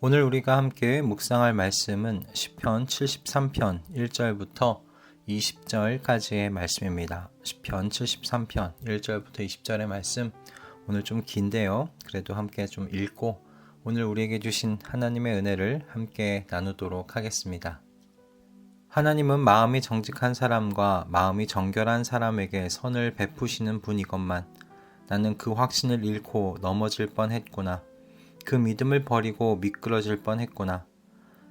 오늘 우리가 함께 묵상할 말씀은 시편 73편 1절부터 20절까지의 말씀입니다. 시편 73편 1절부터 20절의 말씀, 오늘 좀 긴데요. 그래도 함께 좀 읽고 오늘 우리에게 주신 하나님의 은혜를 함께 나누도록 하겠습니다. 하나님은 마음이 정직한 사람과 마음이 정결한 사람에게 선을 베푸시는 분이건만 나는 그 확신을 잃고 넘어질 뻔했구나. 그 믿음을 버리고 미끄러질 뻔했구나.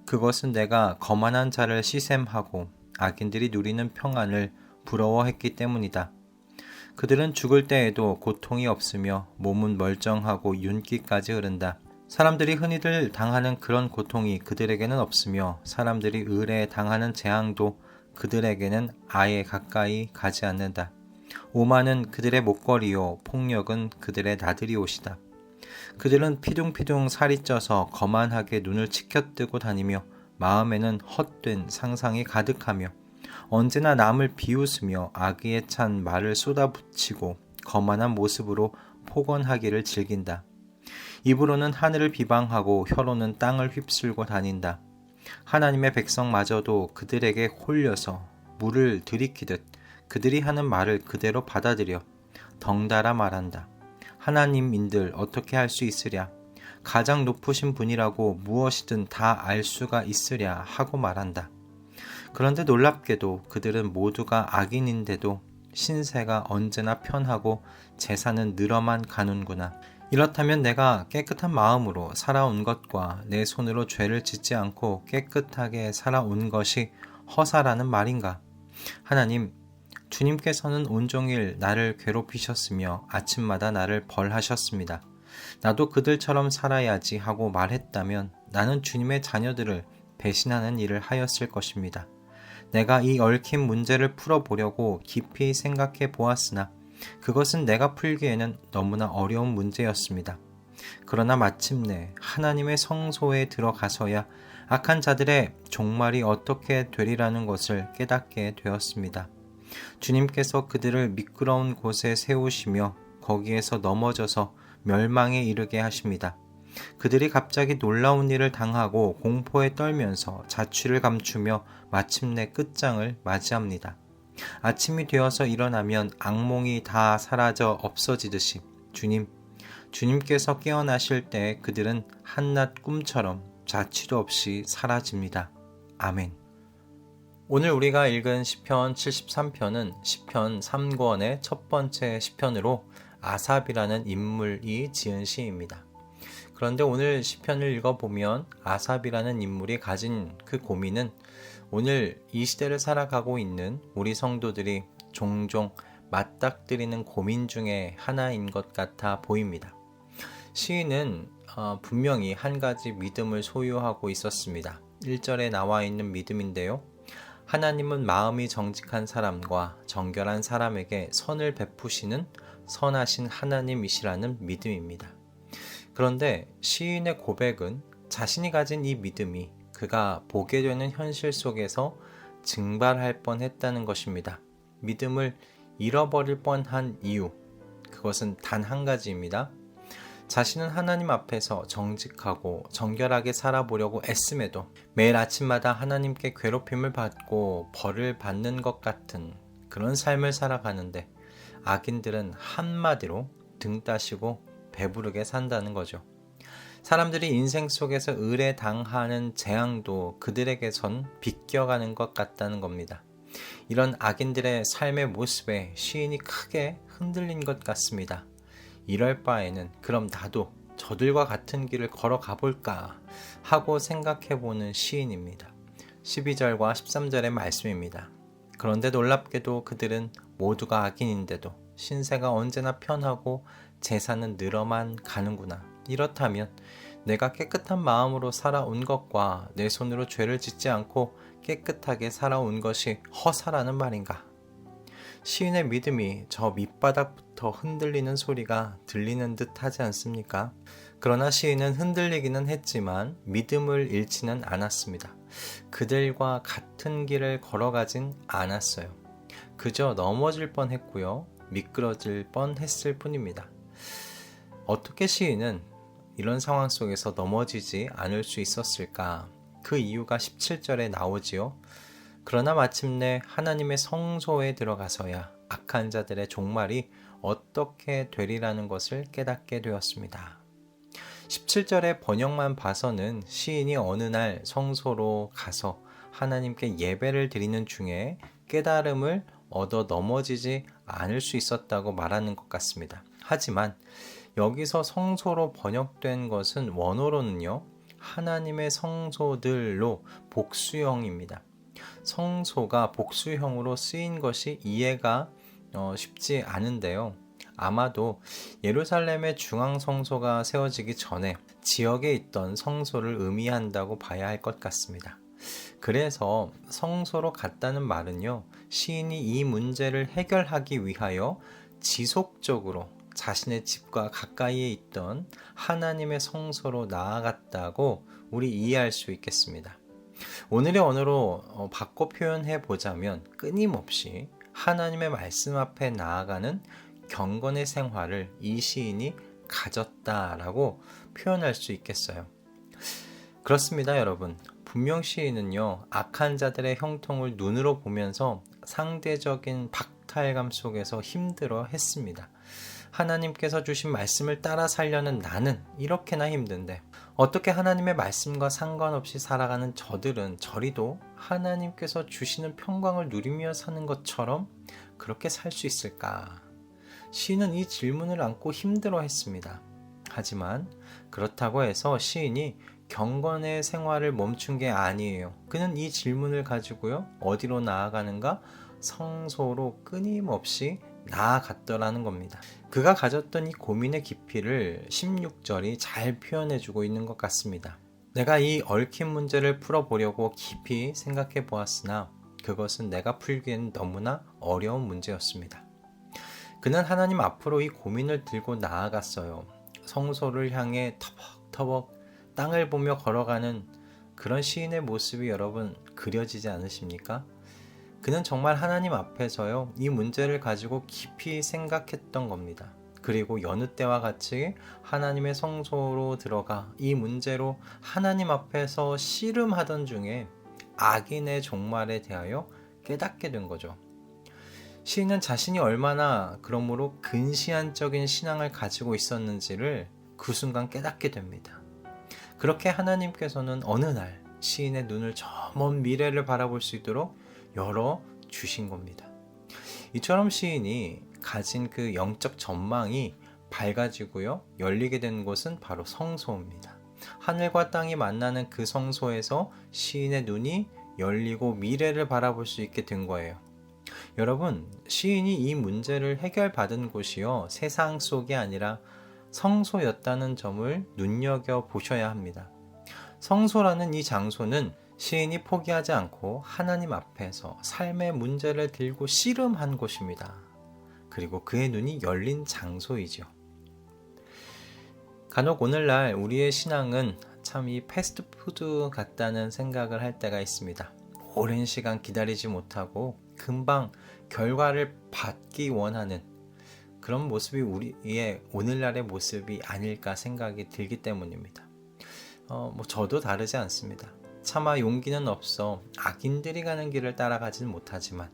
그것은 내가 거만한 자를 시샘하고 악인들이 누리는 평안을 부러워했기 때문이다. 그들은 죽을 때에도 고통이 없으며 몸은 멀쩡하고 윤기까지 흐른다. 사람들이 흔히들 당하는 그런 고통이 그들에게는 없으며 사람들이 의뢰에 당하는 재앙도 그들에게는 아예 가까이 가지 않는다. 오만은 그들의 목걸이요 폭력은 그들의 나들이 옷이다. 그들은 피둥피둥 살이 쪄서 거만하게 눈을 치켜뜨고 다니며 마음에는 헛된 상상이 가득하며 언제나 남을 비웃으며 악의에 찬 말을 쏟아붙이고 거만한 모습으로 폭언하기를 즐긴다. 입으로는 하늘을 비방하고 혀로는 땅을 휩쓸고 다닌다. 하나님의 백성마저도 그들에게 홀려서 물을 들이키듯 그들이 하는 말을 그대로 받아들여 덩달아 말한다. 하나님인들 어떻게 할 수 있으랴? 가장 높으신 분이라고 무엇이든 다 알 수가 있으랴 하고 말한다. 그런데 놀랍게도 그들은 모두가 악인인데도 신세가 언제나 편하고 재산은 늘어만 가는구나. 이렇다면 내가 깨끗한 마음으로 살아온 것과 내 손으로 죄를 짓지 않고 깨끗하게 살아온 것이 허사라는 말인가? 하나님, 주님께서는 온종일 나를 괴롭히셨으며 아침마다 나를 벌하셨습니다. 나도 그들처럼 살아야지 하고 말했다면 나는 주님의 자녀들을 배신하는 일을 하였을 것입니다. 내가 이 얽힌 문제를 풀어보려고 깊이 생각해 보았으나 그것은 내가 풀기에는 너무나 어려운 문제였습니다. 그러나 마침내 하나님의 성소에 들어가서야 악한 자들의 종말이 어떻게 되리라는 것을 깨닫게 되었습니다. 주님께서 그들을 미끄러운 곳에 세우시며 거기에서 넘어져서 멸망에 이르게 하십니다. 그들이 갑자기 놀라운 일을 당하고 공포에 떨면서 자취를 감추며 마침내 끝장을 맞이합니다. 아침이 되어서 일어나면 악몽이 다 사라져 없어지듯이 주님께서 깨어나실 때 그들은 한낮 꿈처럼 자취도 없이 사라집니다. 아멘. 오늘 우리가 읽은 시편 73편은 시편 3권의 첫 번째 시편으로 아삽이라는 인물이 지은 시입니다. 그런데 오늘 시편을 읽어보면 아삽이라는 인물이 가진 그 고민은 오늘 이 시대를 살아가고 있는 우리 성도들이 종종 맞닥뜨리는 고민 중에 하나인 것 같아 보입니다. 시인은 분명히 한 가지 믿음을 소유하고 있었습니다. 1절에 나와 있는 믿음인데요. 하나님은 마음이 정직한 사람과 정결한 사람에게 선을 베푸시는 선하신 하나님이시라는 믿음입니다. 그런데 시인의 고백은 자신이 가진 이 믿음이 그가 보게 되는 현실 속에서 증발할 뻔했다는 것입니다. 믿음을 잃어버릴 뻔한 이유, 그것은 단 한 가지입니다. 자신은 하나님 앞에서 정직하고 정결하게 살아보려고 애씀에도 매일 아침마다 하나님께 괴롭힘을 받고 벌을 받는 것 같은 그런 삶을 살아가는데 악인들은 한마디로 등 따시고 배부르게 산다는 거죠. 사람들이 인생 속에서 의뢰당하는 재앙도 그들에게선 비껴가는 것 같다는 겁니다. 이런 악인들의 삶의 모습에 시인이 크게 흔들린 것 같습니다. 이럴 바에는 그럼 나도 저들과 같은 길을 걸어가 볼까 하고 생각해보는 시인입니다. 12절과 13절의 말씀입니다. 그런데 놀랍게도 그들은 모두가 악인인데도 신세가 언제나 편하고 재산은 늘어만 가는구나. 이렇다면 내가 깨끗한 마음으로 살아온 것과 내 손으로 죄를 짓지 않고 깨끗하게 살아온 것이 허사라는 말인가? 시인의 믿음이 저 밑바닥부터 흔들리는 소리가 들리는 듯 하지 않습니까? 그러나 시인은 흔들리기는 했지만 믿음을 잃지는 않았습니다. 그들과 같은 길을 걸어가진 않았어요. 그저 넘어질 뻔했고요. 미끄러질 뻔했을 뿐입니다. 어떻게 시인은 이런 상황 속에서 넘어지지 않을 수 있었을까? 그 이유가 17절에 나오지요. 그러나 마침내 하나님의 성소에 들어가서야 악한 자들의 종말이 어떻게 되리라는 것을 깨닫게 되었습니다. 17절의 번역만 봐서는 시인이 어느 날 성소로 가서 하나님께 예배를 드리는 중에 깨달음을 얻어 넘어지지 않을 수 있었다고 말하는 것 같습니다. 하지만 여기서 성소로 번역된 것은 원어로는요, 하나님의 성소들로 복수형입니다. 성소가 복수형으로 쓰인 것이 이해가 쉽지 않은데요. 아마도 예루살렘의 중앙성소가 세워지기 전에 지역에 있던 성소를 의미한다고 봐야 할 것 같습니다. 그래서 성소로 갔다는 말은요, 시인이 이 문제를 해결하기 위하여 지속적으로 자신의 집과 가까이에 있던 하나님의 성소로 나아갔다고 우리 이해할 수 있겠습니다. 오늘의 언어로 바꿔 표현해 보자면 끊임없이 하나님의 말씀 앞에 나아가는 경건의 생활을 이 시인이 가졌다라고 표현할 수 있겠어요. 그렇습니다, 여러분. 분명 시인은요, 악한 자들의 형통을 눈으로 보면서 상대적인 박탈감 속에서 힘들어 했습니다. 하나님께서 주신 말씀을 따라 살려는 나는 이렇게나 힘든데 어떻게 하나님의 말씀과 상관없이 살아가는 저들은 저리도 하나님께서 주시는 평강을 누리며 사는 것처럼 그렇게 살 수 있을까? 시인은 이 질문을 안고 힘들어 했습니다. 하지만 그렇다고 해서 시인이 경건의 생활을 멈춘 게 아니에요. 그는 이 질문을 가지고요, 어디로 나아가는가? 성소로 끊임없이 나아갔더라는 겁니다. 그가 가졌던 이 고민의 깊이를 16절이 잘 표현해주고 있는 것 같습니다. 내가 이 얽힌 문제를 풀어보려고 깊이 생각해 보았으나 그것은 내가 풀기엔 너무나 어려운 문제였습니다. 그는 하나님 앞으로 이 고민을 들고 나아갔어요. 성소를 향해 터벅터벅 땅을 보며 걸어가는 그런 시인의 모습이 여러분 그려지지 않으십니까? 그는 정말 하나님 앞에서요, 이 문제를 가지고 깊이 생각했던 겁니다. 그리고 여느 때와 같이 하나님의 성소로 들어가 이 문제로 하나님 앞에서 씨름하던 중에 악인의 종말에 대하여 깨닫게 된 거죠. 시인은 자신이 얼마나 그러므로 근시안적인 신앙을 가지고 있었는지를 그 순간 깨닫게 됩니다. 그렇게 하나님께서는 어느 날 시인의 눈을 저 먼 미래를 바라볼 수 있도록 열어 주신 겁니다. 이처럼 시인이 가진 그 영적 전망이 밝아지고요, 열리게 된 곳은 바로 성소입니다. 하늘과 땅이 만나는 그 성소에서 시인의 눈이 열리고 미래를 바라볼 수 있게 된 거예요. 여러분, 시인이 이 문제를 해결받은 곳이요, 세상 속이 아니라 성소였다는 점을 눈여겨보셔야 합니다. 성소라는 이 장소는 시인이 포기하지 않고 하나님 앞에서 삶의 문제를 들고 씨름한 곳입니다. 그리고 그의 눈이 열린 장소이죠. 간혹 오늘날 우리의 신앙은 참 이 패스트푸드 같다는 생각을 할 때가 있습니다. 오랜 시간 기다리지 못하고 금방 결과를 받기 원하는 그런 모습이 우리의 오늘날의 모습이 아닐까 생각이 들기 때문입니다. 저도 다르지 않습니다. 차마 용기는 없어 악인들이 가는 길을 따라가지는 못하지만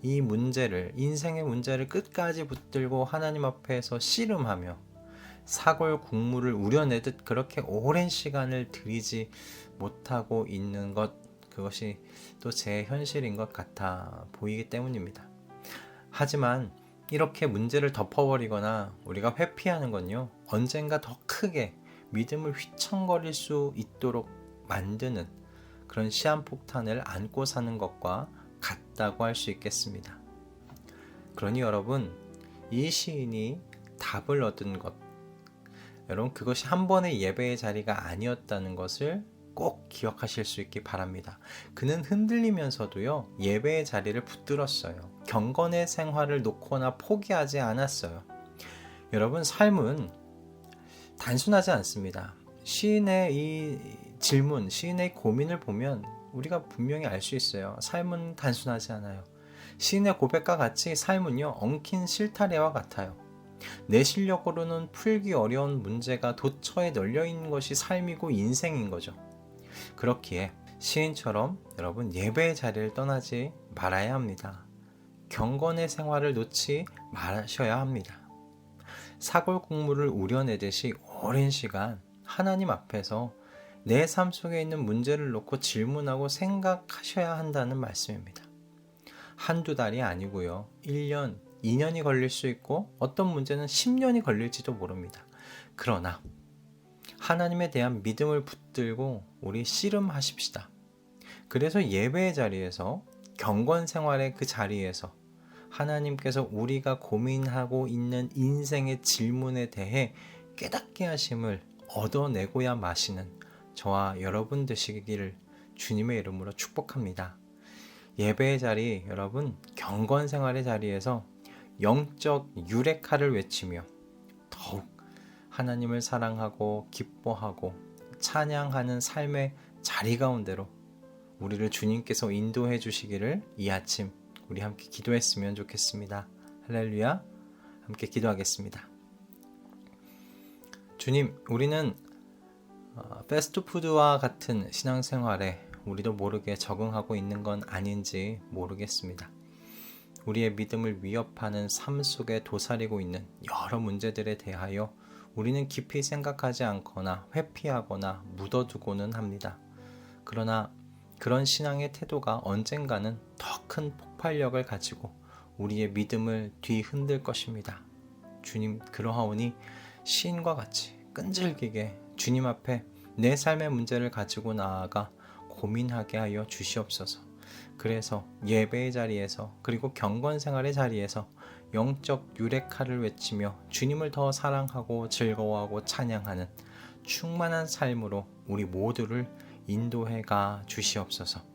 이 문제를, 인생의 문제를 끝까지 붙들고 하나님 앞에서 씨름하며 사골 국물을 우려내듯 그렇게 오랜 시간을 들이지 못하고 있는 것, 그것이 또 제 현실인 것 같아 보이기 때문입니다. 하지만 이렇게 문제를 덮어버리거나 우리가 회피하는 건요, 언젠가 더 크게 믿음을 휘청거릴 수 있도록 만드는 그런 시한폭탄을 안고 사는 것과 같다고 할 수 있겠습니다. 그러니 여러분, 이 시인이 답을 얻은 것, 여러분 그것이 한 번의 예배의 자리가 아니었다는 것을 꼭 기억하실 수 있기 바랍니다. 그는 흔들리면서도요, 예배의 자리를 붙들었어요. 경건의 생활을 놓거나 포기하지 않았어요. 여러분, 삶은 단순하지 않습니다. 시인의 이 질문, 시인의 고민을 보면 우리가 분명히 알 수 있어요. 삶은 단순하지 않아요. 시인의 고백과 같이 삶은요, 엉킨 실타래와 같아요. 내 실력으로는 풀기 어려운 문제가 도처에 널려있는 것이 삶이고 인생인 거죠. 그렇기에 시인처럼 여러분 예배의 자리를 떠나지 말아야 합니다. 경건의 생활을 놓지 마셔야 합니다. 사골 국물을 우려내듯이 오랜 시간 하나님 앞에서 내 삶 속에 있는 문제를 놓고 질문하고 생각하셔야 한다는 말씀입니다. 한두 달이 아니고요. 1년, 2년이 걸릴 수 있고 어떤 문제는 10년이 걸릴지도 모릅니다. 그러나 하나님에 대한 믿음을 붙들고 우리 씨름하십시다. 그래서 예배의 자리에서 경건 생활의 그 자리에서 하나님께서 우리가 고민하고 있는 인생의 질문에 대해 깨닫게 하심을 얻어내고야 마시는 저와 여러분 되시기를 주님의 이름으로 축복합니다. 예배의 자리, 여러분 경건 생활의 자리에서 영적 유레카를 외치며 더욱 하나님을 사랑하고 기뻐하고 찬양하는 삶의 자리 가운데로 우리를 주님께서 인도해 주시기를 이 아침 우리 함께 기도했으면 좋겠습니다. 할렐루야. 함께 기도하겠습니다. 주님, 우리는 패스트푸드와 같은 신앙생활에 우리도 모르게 적응하고 있는 건 아닌지 모르겠습니다. 우리의 믿음을 위협하는 삶 속에 도사리고 있는 여러 문제들에 대하여 우리는 깊이 생각하지 않거나 회피하거나 묻어두고는 합니다. 그러나 그런 신앙의 태도가 언젠가는 더 큰 폭발력을 가지고 우리의 믿음을 뒤흔들 것입니다. 주님, 그러하오니 시인과 같이 끈질기게 주님 앞에 내 삶의 문제를 가지고 나아가 고민하게 하여 주시옵소서. 그래서 예배의 자리에서 그리고 경건 생활의 자리에서 영적 유레카를 외치며 주님을 더 사랑하고 즐거워하고 찬양하는 충만한 삶으로 우리 모두를 인도해가 주시옵소서.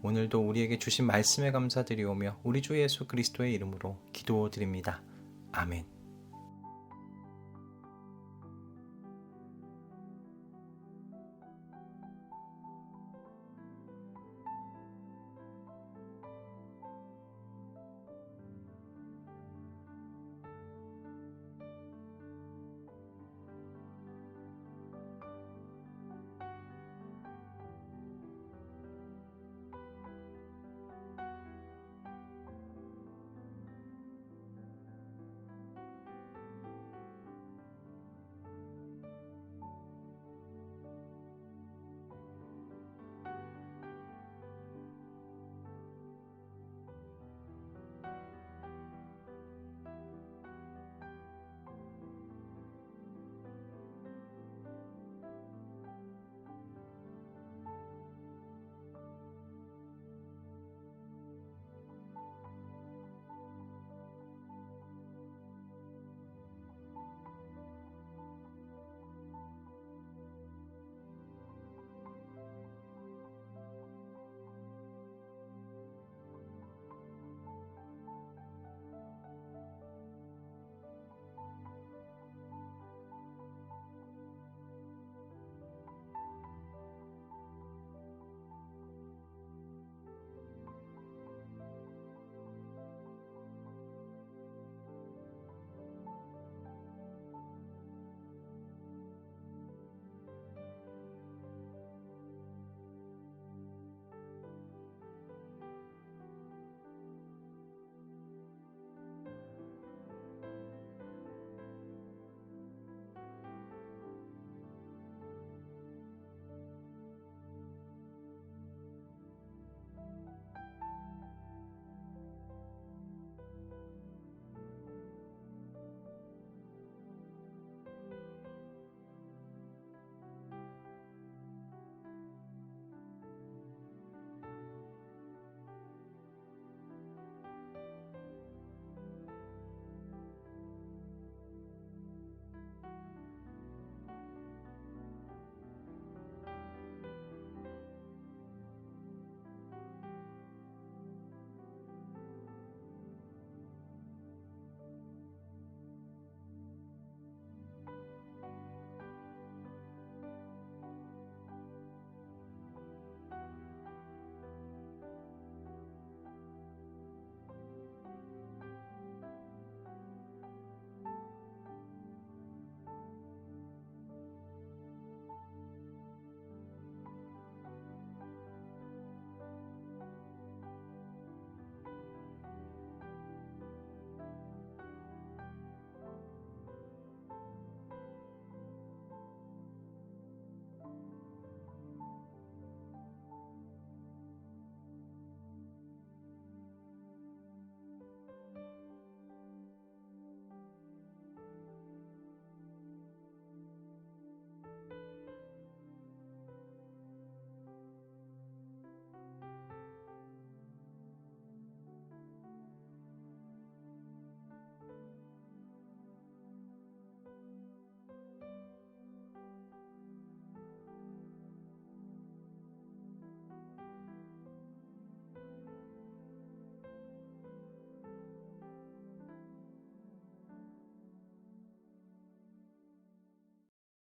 오늘도 우리에게 주신 말씀에 감사드리오며 우리 주 예수 그리스도의 이름으로 기도드립니다. 아멘.